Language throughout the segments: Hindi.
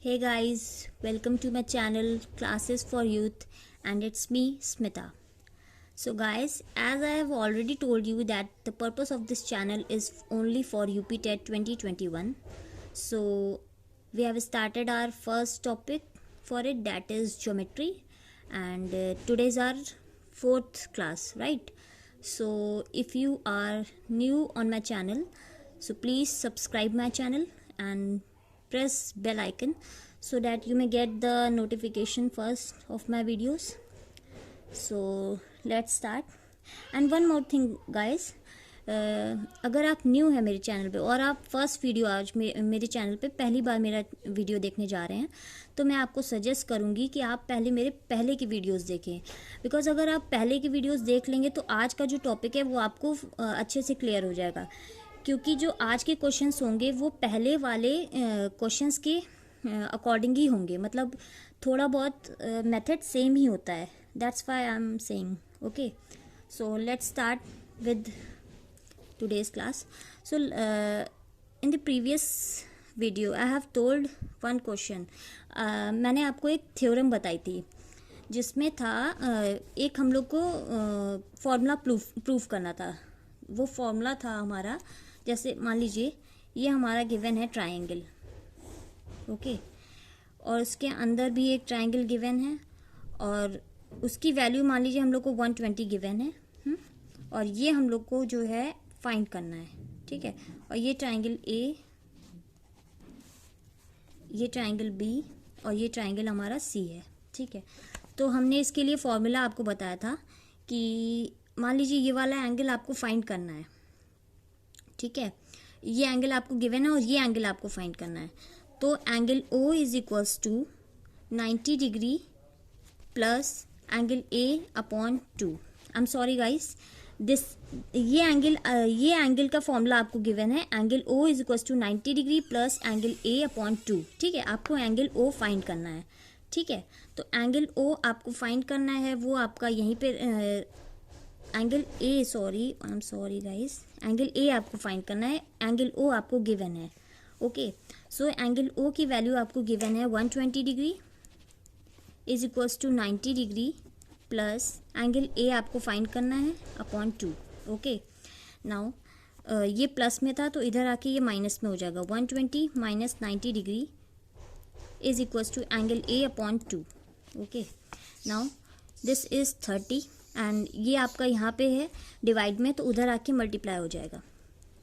Hey guys, welcome to my channel Classes for Youth, and it's me Smita. So guys, as I have already told you that the purpose of this channel is only for UPTET 2021. So we have started our first topic for it, that is geometry, and today's our fourth class, right? So if you are new on my channel, so please subscribe my channel and press bell icon so that you may get the notification first of my videos. So let's start. And one more thing guys, अगर आप न्यू है मेरे चैनल पे और आप फर्स्ट वीडियो आज मेरे चैनल पे पहली बार मेरा वीडियो देखने जा रहे हैं, तो मैं आपको सजेस्ट करूँगी कि आप पहले मेरे पहले की वीडियोस देखें, बिकॉज अगर आप पहले की वीडियोस देख लेंगे तो आज का जो टॉपिक है वो आपको अच्छे से क्लियर हो जाएगा, क्योंकि जो आज के क्वेश्चंस होंगे वो पहले वाले क्वेश्चंस के अकॉर्डिंग ही होंगे, मतलब थोड़ा बहुत मेथड सेम ही होता है. That's why I am saying. Okay, so let's start with today's class. So in the previous video I have told one question. मैंने आपको एक थ्योरम बताई थी जिसमें था एक हम लोग को फॉर्मूला प्रूफ करना था. वो फॉर्मूला था हमारा, जैसे मान लीजिए ये हमारा गिवन है ट्रायंगल, ओके, और उसके अंदर भी एक ट्रायंगल गिवन है और उसकी वैल्यू मान लीजिए हम लोग को 120 गिवन है, और ये हम लोग को जो है फाइंड करना है, ठीक है. और ये ट्रायंगल ए, ये ट्रायंगल बी और ये ट्रायंगल हमारा सी है, ठीक है. तो हमने इसके लिए फॉर्मूला आपको बताया था कि मान लीजिए ये वाला एंगल आपको फाइंड करना है, ठीक है. ये एंगल आपको गिवन है और ये एंगल आपको फाइंड करना है. तो angle O is equals to 90 degree plus angle A upon 2. I am sorry guys, this ये एंगल का फॉर्मूला आपको गिवन है. Angle O is equals to 90 degree plus angle A upon 2, ठीक है. आपको एंगल ओ फाइंड करना है, ठीक है. तो एंगल ओ आपको फाइंड करना है, वो आपका यहीं पे angle A, I am sorry guys, angle A आपको फाइंड करना है. एंगल ओ आपको गिवन है, ओके. सो एंगल ओ की वैल्यू आपको गिवन है 120 degree is equals to 90 degree plus angle A आपको फाइंड करना है अपॉन 2, ओके. नाउ ये प्लस में था तो इधर आके ये माइनस में हो जाएगा. 120 minus 90 degree is equals to angle A upon 2, okay. Now this is 30 and ये आपका यहाँ पे है डिवाइड में, तो उधर आके मल्टीप्लाई हो जाएगा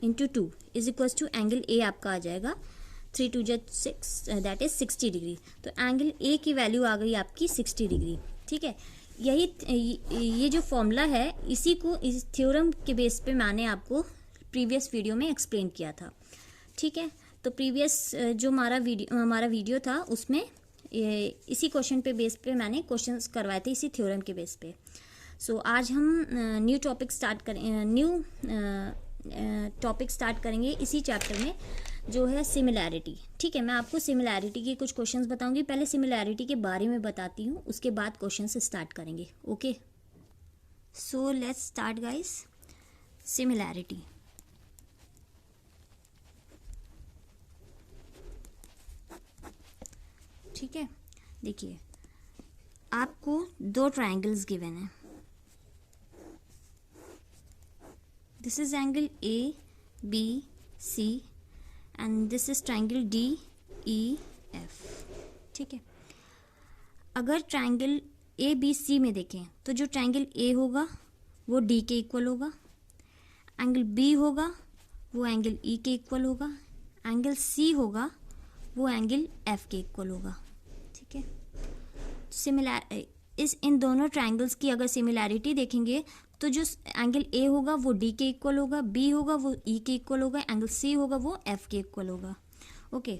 into 2 is equals to angle A आपका आ जाएगा 3 2 6, दैट इज 60 डिग्री. तो एंगल ए की वैल्यू आ गई आपकी 60 डिग्री, ठीक है. ये जो फॉर्मूला है इसी को इस थ्योरम के बेस पे मैंने आपको प्रीवियस वीडियो में एक्सप्लेन किया था, ठीक है. तो प्रीवियस जो हमारा वीडियो था उसमें इसी क्वेश्चन पे बेस पे मैंने क्वेश्चंस करवाए थे इसी थ्योरम के बेस पे. सो आज हम न्यू टॉपिक स्टार्ट करेंगे इसी चैप्टर में, जो है सिमिलैरिटी, ठीक है. मैं आपको सिमिलैरिटी के कुछ क्वेश्चंस बताऊंगी. पहले सिमिलैरिटी के बारे में बताती हूँ, उसके बाद क्वेश्चंस स्टार्ट करेंगे, okay. So let's start guys. Similarity, ठीक है. देखिए आपको दो ट्रायंगल्स गिवन है. This is angle A B C and this is triangle D E F, ठीक है. अगर ट्रायंगल ए बी सी में देखें तो जो ट्रायंगल ए होगा वो डी के इक्वल होगा, एंगल बी होगा वो एंगल ई के इक्वल होगा, एंगल सी होगा वो एंगल एफ के इक्वल होगा, ठीक है. इन दोनों ट्रायंगल्स की अगर सिमिलैरिटी देखेंगे तो जो एंगल ए होगा वो डी के इक्वल होगा, बी होगा वो ई के इक्वल होगा, एंगल सी होगा वो एफ के इक्वल होगा, ओके.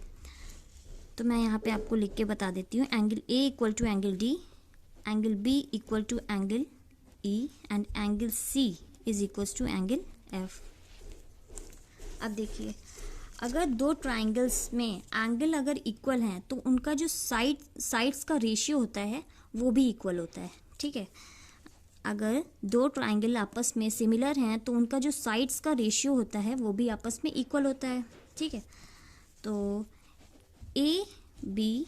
तो मैं यहाँ पे आपको लिख के बता देती हूँ. Angle A equal to angle D, angle B equal to angle E and angle C is equal to angle F. अब देखिए, अगर दो ट्राइंगल्स में एंगल अगर इक्वल हैं तो उनका जो साइड्स का रेशियो होता है वो भी इक्वल होता है, ठीक है. अगर दो ट्राइंगल आपस में सिमिलर हैं तो उनका जो साइड्स का रेशियो होता है वो भी आपस में इक्वल होता है, ठीक है. तो ए बी,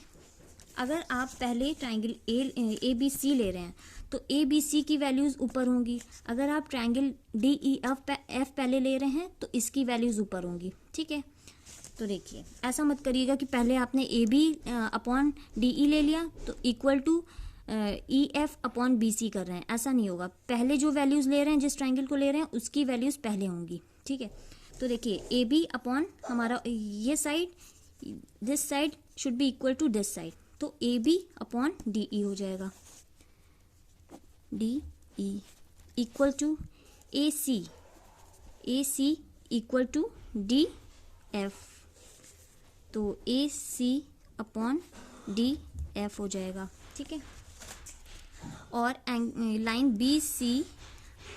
अगर आप पहले ट्राइंगल ए बी सी ले रहे हैं तो ए बी सी की वैल्यूज़ ऊपर होंगी। अगर आप ट्राइंगल डी ई एफ पहले ले रहे हैं तो इसकी वैल्यूज़ ऊपर होंगी, ठीक है। तो देखिए, ऐसा मत करिएगा कि पहले आपने A B upon D E ले लिया तो equal to E F upon B C कर रहे हैं, ऐसा नहीं होगा। पहले जो वैल्यूज़ ले रहे हैं, जिस ट्राइंगल को ले रहे हैं, उसकी वैल्यूज़ पहले होंगी, ठीक है। तो देखिए, ए बी अपॉन हमारा ये side, this side should be equal to this side, तो A B upon D E हो जाएगा, D E equal to A C equal to D F, तो A C upon D F हो जाएगा, ठीक है। और line B C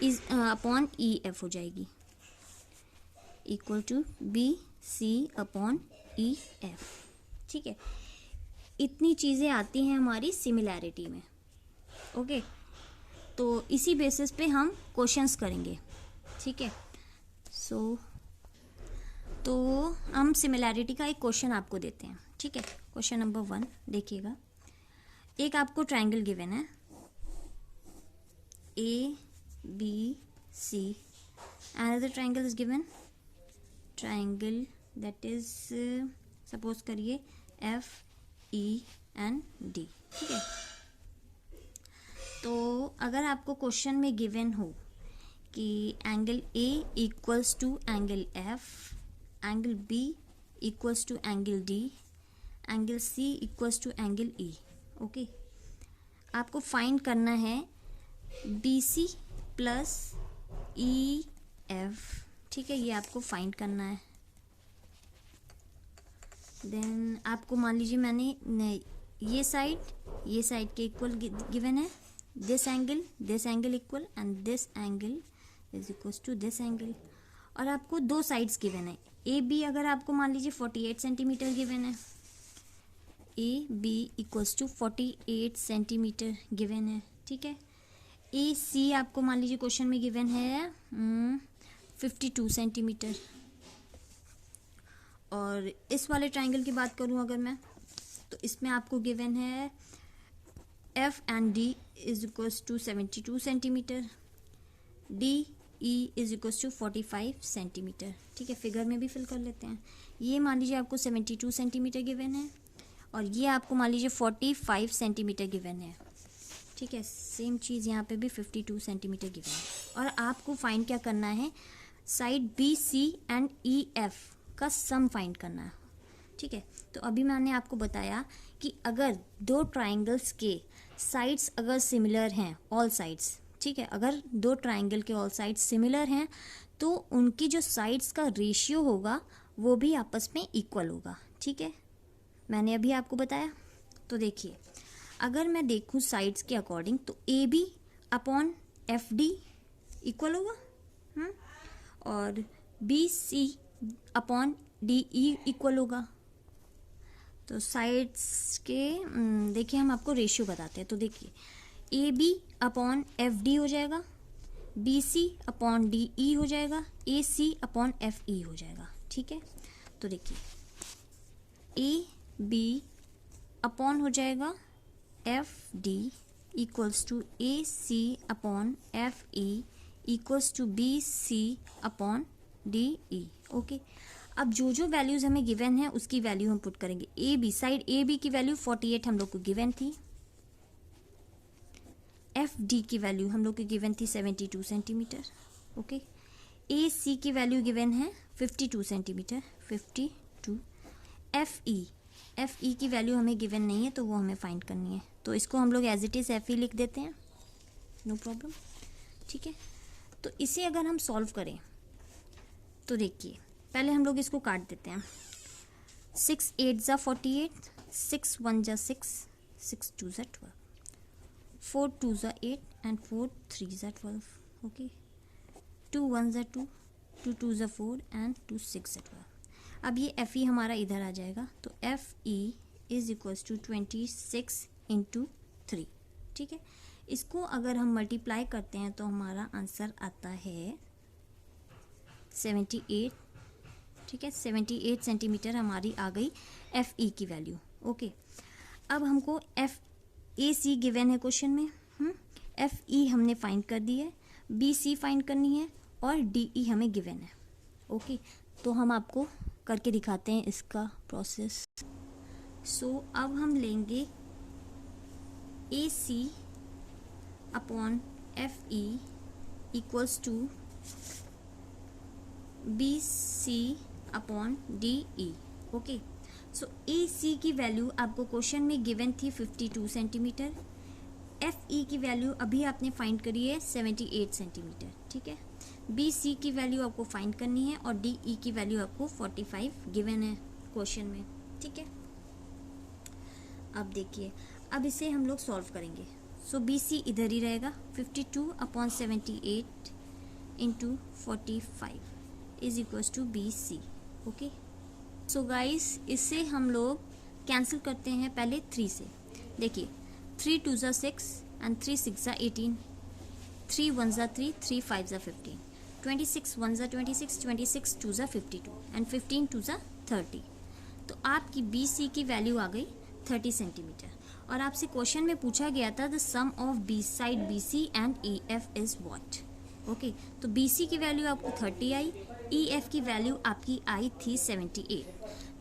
is upon E F हो जाएगी, equal to B C upon E F, ठीक है। इतनी चीज़ें आती हैं हमारी सिमिलैरिटी में, ओके। तो इसी बेसिस पे हम क्वेश्चंस करेंगे, ठीक है। तो हम सिमिलैरिटी का एक क्वेश्चन आपको देते हैं, ठीक है। क्वेश्चन नंबर 1 देखिएगा। एक आपको ट्राइंगल गिवन है A B C, another triangle is given, triangle that is suppose करिए एफ ई एंड डी, ठीक है। तो अगर आपको क्वेश्चन में गिवन हो कि angle A equals to angle F, angle B equals to angle D, angle C equals to angle E, okay. आपको फाइंड करना है B C plus E F, ठीक है, ये आपको फाइंड करना है। देन आपको मान लीजिए मैंने ये साइड के इक्वल गिवन है, this angle equal and this angle is equal to this angle, और आपको दो साइड्स गिवन है। ए बी अगर आपको मान लीजिए 48 सेंटीमीटर गिवन है, A B equals to 48 centimeter given है, ठीक है। ए सी आपको मान लीजिए क्वेश्चन में गिवन है 52 सेंटीमीटर। और इस वाले ट्राइंगल की बात करूं अगर मैं, तो इसमें आपको गिवन है F and D is equals to 72 centimeter, D E is equals to 45 centimeter, ठीक है। फिगर में भी फिल कर लेते हैं। ये मान लीजिए आपको 72 सेंटीमीटर गिवन है और ये आपको मान लीजिए 45 सेंटीमीटर गिवन है, ठीक है। सेम चीज़ यहाँ पे भी 52 सेंटीमीटर गिवन है। और आपको फाइंड क्या करना है, side B C and E F का सम फाइंड करना है, ठीक है। तो अभी मैंने आपको बताया कि अगर दो ट्राइंगल्स के साइड्स अगर सिमिलर हैं, ऑल साइड्स, ठीक है, अगर दो ट्राइंगल के ऑल साइड्स सिमिलर हैं तो उनकी जो साइड्स का रेशियो होगा वो भी आपस में इक्वल होगा, ठीक है। मैंने अभी आपको बताया। तो देखिए, अगर मैं देखूं साइड्स के अकॉर्डिंग तो A B upon F D equal होगा, और B C upon D E equal होगा। तो साइड्स के देखिए हम आपको रेशियो बताते हैं। तो देखिए, A B upon F D हो जाएगा, B C upon D E हो जाएगा, ए सी अपॉन एफ ई हो जाएगा, ठीक है। तो देखिए, ए बी अपॉन हो जाएगा F D equals to A C upon F E equals to B C upon D E, okay. अब जो जो वैल्यूज़ हमें गिवन है उसकी वैल्यू हम पुट करेंगे। A B, side A B की वैल्यू 48 हम लोग को गिवन थी, एफ डी की वैल्यू हम लोग को गिवन थी 72 सेंटीमीटर, ओके। ए सी की वैल्यू गिवन है 52 सेंटीमीटर, 52। एफ ई की वैल्यू हमें गिवन नहीं है तो वो हमें फाइंड करनी है, तो इसको हम लोग as it is F E लिख देते हैं, नो प्रॉब्लम, ठीक है। तो इसे अगर हम सॉल्व करें तो देखिए, पहले हम लोग इसको काट देते हैं। 6 8 ज़ा 48, 6 1 ज़ा 6, 6 2 ज़ा 12, 4 2 ज़ा 8 एंड 4 3 ज़ा 12, ओके। 2 1 ज़ा 2, 2 2 ज़ा 4 एंड 2 6 ज़ा 12। अब ये एफ ई हमारा इधर आ जाएगा, तो F E is equals to 26 into 3, ठीक है। इसको अगर हम मल्टीप्लाई करते हैं तो हमारा आंसर आता है 78, ठीक है। 78 सेंटीमीटर हमारी आ गई एफ ई की वैल्यू, ओके, अब हमको एफ ए सी गिवन है क्वेश्चन में, एफ ई हमने फाइंड कर दी है, बी सी फाइंड करनी है और डी ई हमें गिवन है। ओके, तो हम आपको करके दिखाते हैं इसका प्रोसेस। सो अब हम लेंगे A C upon F E equals to B C upon D E. Okay, so A C की वैल्यू आपको क्वेश्चन में गिवन थी 52 सेंटीमीटर, एफ ई की वैल्यू अभी आपने फाइंड करी है 78 सेंटीमीटर, ठीक है। बी सी की वैल्यू आपको फाइंड करनी है और डी ई की वैल्यू आपको 45 गिवन है क्वेश्चन में, ठीक है। अब देखिए, अब इसे हम लोग सॉल्व करेंगे। सो बी सी इधर ही रहेगा, 52 upon 78 into 45 is equals to B C. Okay, so guys इसे हम लोग कैंसिल करते हैं पहले 3 से। देखिए 3 2 ज़ा 6 एंड 3 6 ज़ा 18, 3 1 ज़ा 3, 3 5 ज़ा 15, 26 1 ज़ा 26, 26 2 ज़ा 52 एंड 15 2 ज़ा 30। तो आपकी बी सी की वैल्यू आ गई 30 सेंटीमीटर। और आपसे क्वेश्चन में पूछा गया था the sum of B side B C and E F is what. Okay, तो बी सी की वैल्यू आपको 30 आई, ई एफ की वैल्यू आपकी आई थी 78,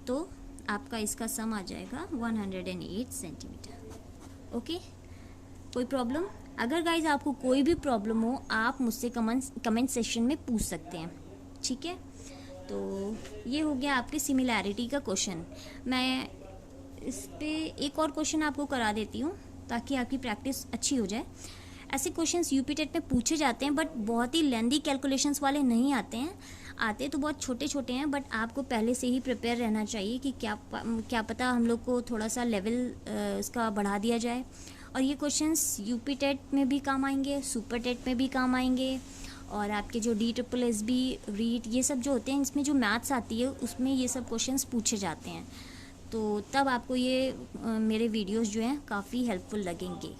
तो आपका इसका सम आ जाएगा 108 सेंटीमीटर। ओके, कोई प्रॉब्लम? अगर गाइज आपको कोई भी प्रॉब्लम हो आप मुझसे कमेंट सेक्शन में पूछ सकते हैं, ठीक है। तो ये हो गया आपके सिमिलैरिटी का क्वेश्चन। मैं इस पे एक और क्वेश्चन आपको करा देती हूँ ताकि आपकी प्रैक्टिस अच्छी हो जाए। ऐसे क्वेश्चंस यूपी टेट में पूछे जाते हैं बट बहुत ही लेंदी कैलकुलेशंस वाले नहीं आते हैं, आते तो बहुत छोटे छोटे हैं, बट आपको पहले से ही प्रिपेयर रहना चाहिए कि क्या पता हम लोग को थोड़ा सा लेवल इसका बढ़ा दिया जाए। और ये क्वेश्चंस यूपी टेट में भी काम आएंगे, सुपर टेट में भी काम आएंगे, और आपके जो DSSB रीट ये सब जो होते हैं इसमें जो मैथ्स आती है उसमें ये सब क्वेश्चंस पूछे जाते हैं। तो तब आपको ये मेरे वीडियोस जो हैं काफ़ी हेल्पफुल लगेंगे।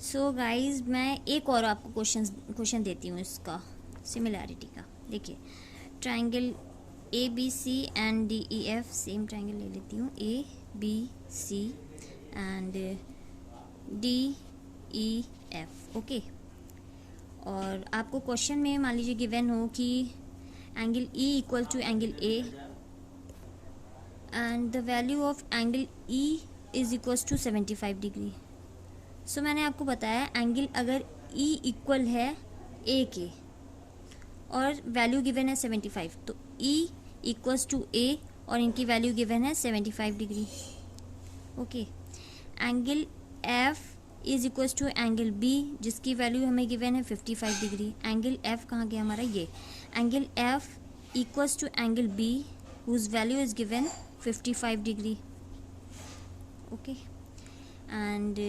सो गाइज मैं एक और आपको क्वेश्चन देती हूँ इसका सिमिलैरिटी का। देखिए triangle A B C and D E F, same triangle ले लेती हूँ, A B C and D E F. Okay, और आपको क्वेश्चन में मान लीजिए गिवन हो कि angle E equal to angle A and the value of angle E is equals to 75 degree. So मैंने आपको बताया एंगल अगर ई इक्वल है ए के और वैल्यू गिवन है 75, तो ई इक्वल्स टू ए और इनकी वैल्यू गिवन है 75 degree. Okay, angle F is equals to angle B जिसकी वैल्यू हमें गिवन है 55 डिग्री। एंगल एफ कहाँ गया हमारा, ये angle F equals to angle B whose value is given 55 degree. Okay, and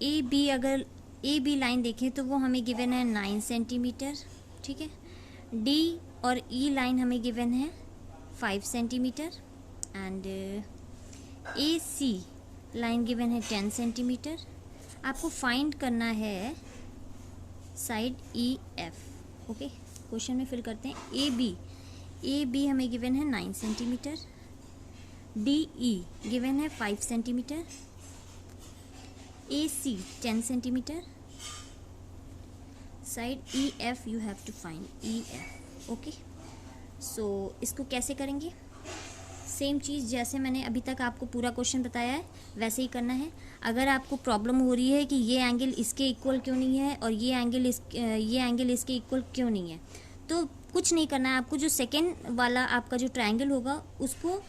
A B, अगर ए बी लाइन देखें तो वो हमें गिवन है 9 सेंटीमीटर, ठीक है। डी और ई लाइन हमें गिवन है 5 centimetre and A C line given है 10 सेंटीमीटर। आपको फाइंड करना है side E F. Okay, question में फिल करते हैं। ए बी हमें गिवन है 9 सेंटीमीटर, डी ई गिवन है 5 centimeter, AC 10 centimeter, side EF you have to find EF। Okay, so इसको कैसे करेंगे? सेम चीज़ जैसे मैंने अभी तक आपको पूरा क्वेश्चन बताया है वैसे ही करना है। अगर आपको प्रॉब्लम हो रही है कि ये एंगल इसके इक्वल क्यों नहीं है और ये एंगल इसके इक्वल क्यों नहीं है, तो कुछ नहीं करना है आपको। जो सेकेंड वाला आपका जो ट्रायंगल होगा उसको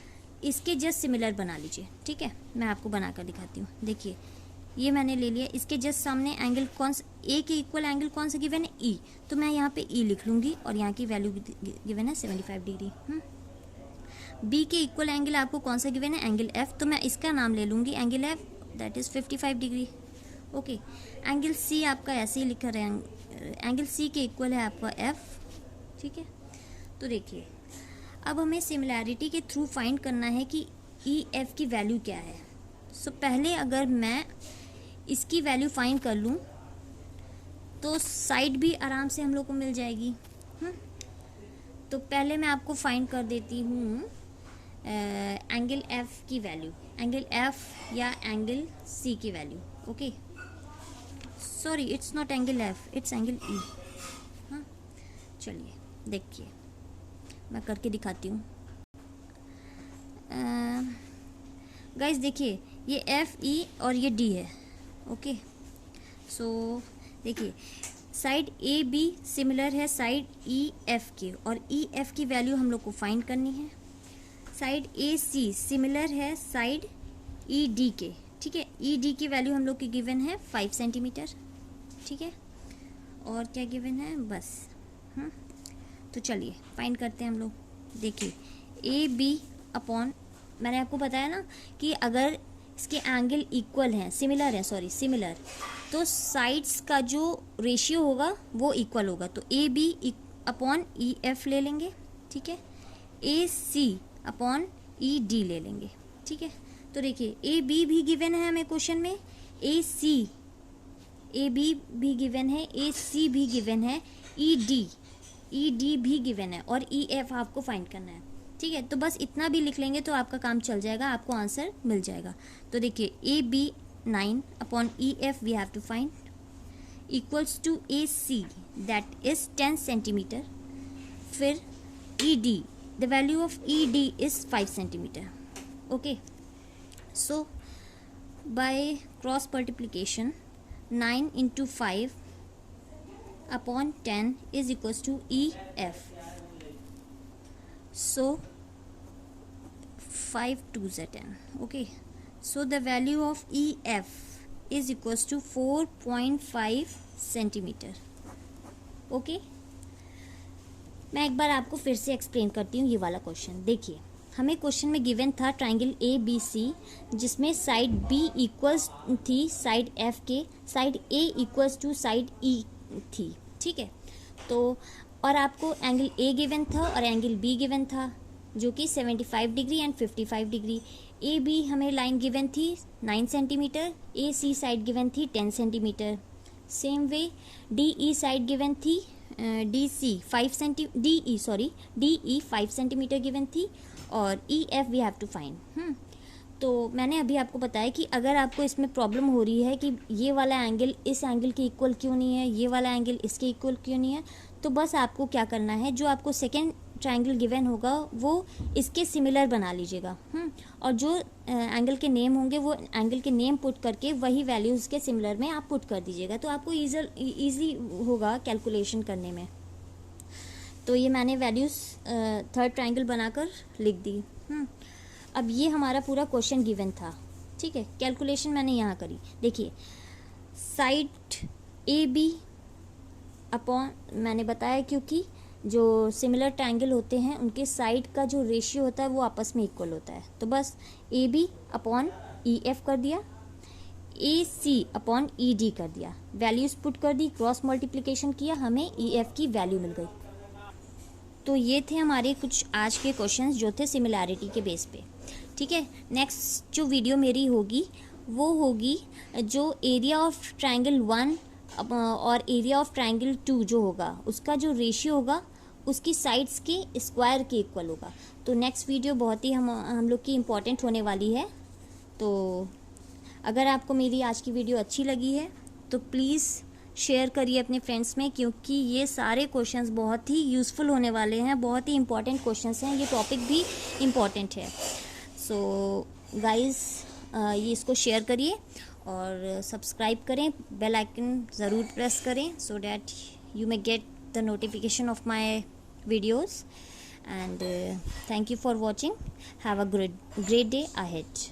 इसके जस्ट सिमिलर बना लीजिए, ठीक है। मैं आपको बना कर दिखाती हूँ। देखिए ये मैंने ले लिया, इसके जस्ट सामने एंगल कौन सा, ए के इक्वल एंगल कौन सा गिवन है, ई, तो मैं यहाँ पे ई लिख लूँगी और यहाँ की वैल्यू गिवन है 75 डिग्री। बी के इक्वल एंगल आपको कौन सा गिवन है, एंगल एफ, तो मैं इसका नाम ले लूँगी angle F, that is 55 degree. Okay, angle C आपका ऐसे ही लिखा रहे, एंगल सी के इक्वल है आपका एफ, ठीक है। तो देखिए अब हमें सिमिलैरिटी के थ्रू फाइंड करना है कि ई एफ की वैल्यू क्या है। सो पहले अगर मैं इसकी वैल्यू फाइंड कर लूँ तो साइड भी आराम से हम लोग को मिल जाएगी। तो पहले मैं आपको फाइंड कर देती हूँ एंगल एफ की वैल्यू, एंगल एफ या एंगल सी की value. Okay, sorry it's naught angle F, it's angle E. हाँ, चलिए देखिए मैं करके दिखाती हूँ। गाइस देखिए ये एफ ई और ये डी है। ओके, सो देखिए साइड ए बी सिमिलर है साइड ई एफ के, और ई एफ की वैल्यू हम लोग को फाइंड करनी है। साइड ए सी सिमिलर है साइड ई डी के, ठीक है। ई डी की वैल्यू हम लोग की गिवन है 5 सेंटीमीटर, ठीक है। और क्या गिवन है बस, तो चलिए फाइंड करते हैं हम लोग। देखिए ए बी अपॉन, मैंने आपको बताया ना कि अगर इसके एंगल इक्वल हैं, सिमिलर हैं, सॉरी सिमिलर, तो साइड्स का जो रेशियो होगा वो इक्वल होगा। तो A B upon E F ले लेंगे, ठीक है। ए सी अपॉन ई डी ले लेंगे, ठीक है। तो देखिए ए बी भी गिवन है हमें क्वेश्चन में, ए सी, ए बी भी गिवन है, ए सी भी गिवन है, ई डी भी गिवन है, और ई एफ आपको फाइंड करना है, ठीक है। तो बस इतना भी लिख लेंगे तो आपका काम चल जाएगा, आपको आंसर मिल जाएगा। तो देखिए A B 9 upon E F we have to find equals to A C that is 10 centimeter, फिर E D, the value of E D is 5 centimeter. Okay, so by cross multiplication 9 into 5 upon 10 is equals to EF. So 5 2s are 10. Okay, so the value of EF is equals to 4.5 centimetre. Okay, मैं एक बार आपको फिर से एक्सप्लेन करती हूँ ये वाला क्वेश्चन। देखिए हमें क्वेश्चन में गिवन था ट्राइंगल ए बी सी, जिसमें साइड बी इक्वल्स थी साइड एफ के, side A equals to side E थी, ठीक है। तो और आपको एंगल ए गिवन था और एंगल बी गिवन था जो कि 75 degree and 55 degree. A B हमें लाइन गिवन थी 9 centimetre, A C side given थी 10 centimetre. Same way D E side given थी डी सी 5 सेंटीमीटर गिवन थी, और E F we have to find. तो मैंने अभी आपको बताया कि अगर आपको इसमें प्रॉब्लम हो रही है कि ये वाला एंगल इस एंगल के इक्वल क्यों नहीं है, ये वाला एंगल इसके इक्वल क्यों नहीं है, तो बस आपको क्या करना है, जो आपको सेकेंड ट्राइंगल गिवन होगा वो इसके सिमिलर बना लीजिएगा। और जो एंगल के नेम होंगे वो एंगल के नेम पुट करके वही वैल्यूज़ के सिमिलर में आप पुट कर दीजिएगा, तो आपको ईजी होगा कैलकुलेशन करने में। तो ये मैंने वैल्यूज़ थर्ड ट्राइंगल बनाकर लिख दी। अब ये हमारा पूरा क्वेश्चन गिवन था, ठीक है। कैलकुलेशन मैंने यहाँ करी। देखिए साइड ए बी अपॉन, मैंने बताया क्योंकि जो सिमिलर ट्राइंगल होते हैं उनके साइड का जो रेशियो होता है वो आपस में इक्वल होता है। तो बस A B upon E F कर दिया, ए सी अपॉन ई डी कर दिया, वैल्यूज़ पुट कर दी, क्रॉस मल्टीप्लिकेशन किया, हमें ई एफ की वैल्यू मिल गई। तो ये थे हमारे कुछ आज के क्वेश्चंस जो थे सिमिलैरिटी के बेस पे, ठीक है। नेक्स्ट जो वीडियो मेरी होगी वो होगी जो एरिया ऑफ ट्राइंगल 1 और एरिया ऑफ ट्राइंगल 2 जो होगा उसका जो रेशियो होगा उसकी साइड्स के स्क्वायर के इक्वल होगा। तो नेक्स्ट वीडियो बहुत ही हम लोग की इम्पॉर्टेंट होने वाली है। तो अगर आपको मेरी आज की वीडियो अच्छी लगी है तो प्लीज़ शेयर करिए अपने फ्रेंड्स में, क्योंकि ये सारे क्वेश्चंस बहुत ही यूज़फुल होने वाले हैं, बहुत ही इंपॉर्टेंट क्वेश्चंस हैं, ये टॉपिक भी इम्पॉर्टेंट है। सो गाइस ये इसको शेयर करिए और सब्सक्राइब करें, बेल आइकन ज़रूर प्रेस करें so that you may get the notification of my videos. And thank you for watching, have a great day ahead.